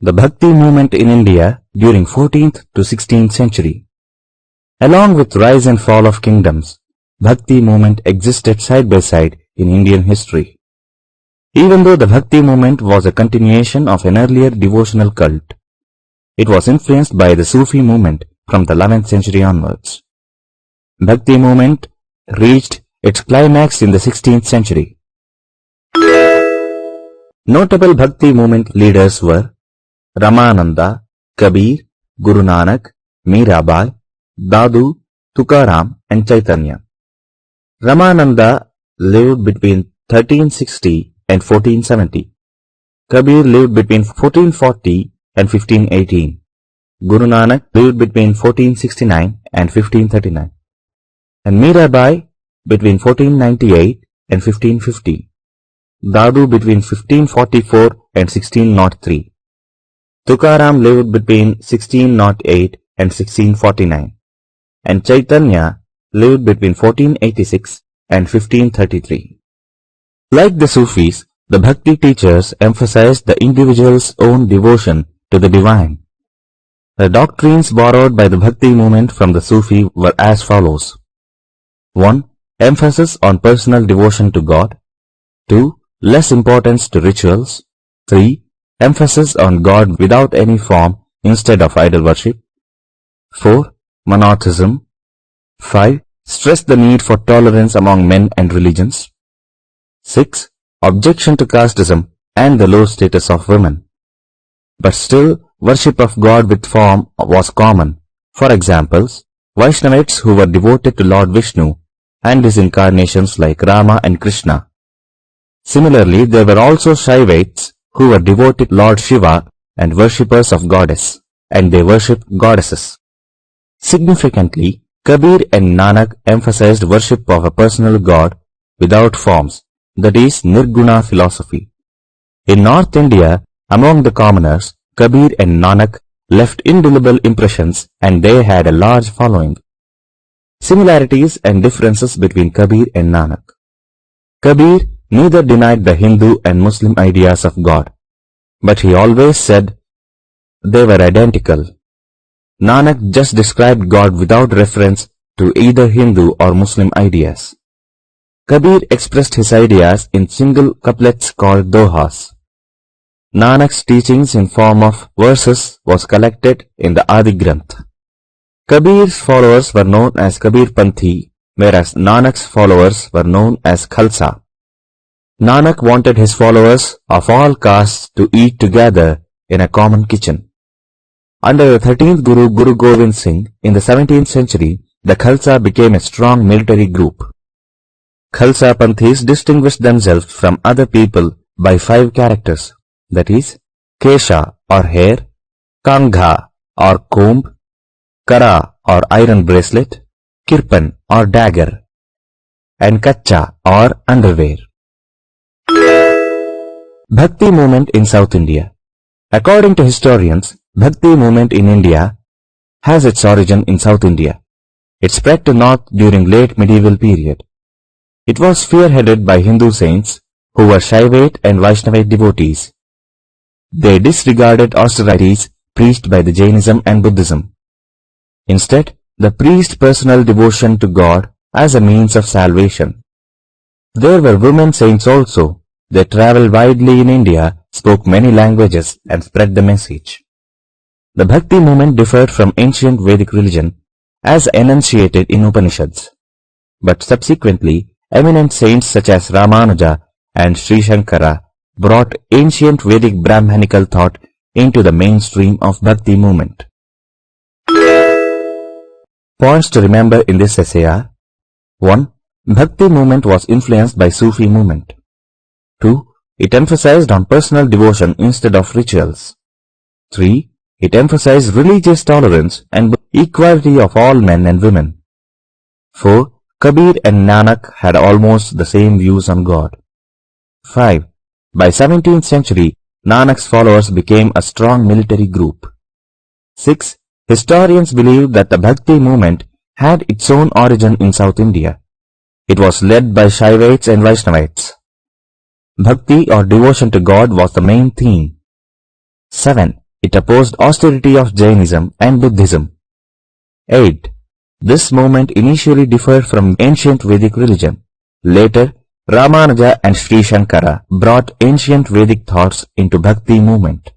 the Bhakti movement in India during 14th to 16th century. Along with rise and fall of kingdoms, Bhakti movement existed side by side in Indian history. Even though the Bhakti movement was a continuation of an earlier devotional cult, it was influenced by the Sufi movement from the 11th century onwards. Bhakti movement reached its climax in the 16th century. Notable Bhakti movement leaders were Ramananda, Kabir, Guru Nanak, Mirabai, Dadu, Tukaram and Chaitanya. Ramananda lived between 1360 and 1470. Kabir lived between 1440 and 1518. Guru Nanak lived between 1469 and 1539. And Mirabai between 1498 and 1550. Dadu between 1544 and 1603. Tukaram lived between 1608 and 1649. And Chaitanya lived between 1486 and 1533. Like the Sufis, the Bhakti teachers emphasized the individual's own devotion to the divine. The doctrines borrowed by the Bhakti movement from the Sufi were as follows. 1. Emphasis on personal devotion to God. 2. Less importance to rituals. 3. Emphasis on God without any form instead of idol worship. 4. Monotheism. 5. Stress the need for tolerance among men and religions. 6. Objection to casteism and the low status of women. But still, worship of God with form was common. For examples, Vaishnavites who were devoted to Lord Vishnu and his incarnations like Rama and Krishna. Similarly, there were also Shaivites who were devoted to Lord Shiva and worshippers of goddess, and they worshipped goddesses. Significantly, Kabir and Nanak emphasized worship of a personal God without forms, that is, Nirguna philosophy. In North India, among the commoners, Kabir and Nanak left indelible impressions and they had a large following. Similarities and differences between Kabir and Nanak. Kabir neither denied the Hindu and Muslim ideas of God, but he always said they were identical. Nanak just described God without reference to either Hindu or Muslim ideas. Kabir expressed his ideas in single couplets called dohas. Nanak's teachings in form of verses was collected in the Adi Granth. Kabir's followers were known as Kabir Panthi, whereas Nanak's followers were known as Khalsa. Nanak wanted his followers of all castes to eat together in a common kitchen. Under the 13th Guru, Guru Gobind Singh, in the 17th century, the Khalsa became a strong military group. Khalsa Panthis distinguished themselves from other people by 5 characters, that is, Kesha or hair, Kangha or comb, Kara or iron bracelet, Kirpan or dagger, and Kacha or underwear. Bhakti movement in South India. According to historians, Bhakti movement in India has its origin in South India. It spread to north during late medieval period. It was spearheaded by Hindu saints who were Shaivite and Vaishnavite devotees. They disregarded austerities preached by the Jainism and Buddhism. Instead, they preached personal devotion to God as a means of salvation. There were women saints also. They travelled widely in India, spoke many languages and spread the message. The Bhakti movement differed from ancient Vedic religion as enunciated in Upanishads. But subsequently, eminent saints such as Ramanuja and Sri Shankara brought ancient Vedic Brahmanical thought into the mainstream of Bhakti movement. Points to remember in this essay are: 1. Bhakti movement was influenced by Sufi movement. 2. It emphasized on personal devotion instead of rituals. 3. It emphasized religious tolerance and equality of all men and women. 4. Kabir and Nanak had almost the same views on God. 5. By 17th century, Nanak's followers became a strong military group. 6. Historians believe that the Bhakti movement had its own origin in South India. It was led by Shaivites and Vaishnavites. Bhakti or devotion to God was the main theme. 7. It opposed austerity of Jainism and Buddhism. 8. This movement initially differed from ancient Vedic religion. Later, Ramanuja and Sri Shankara brought ancient Vedic thoughts into Bhakti movement.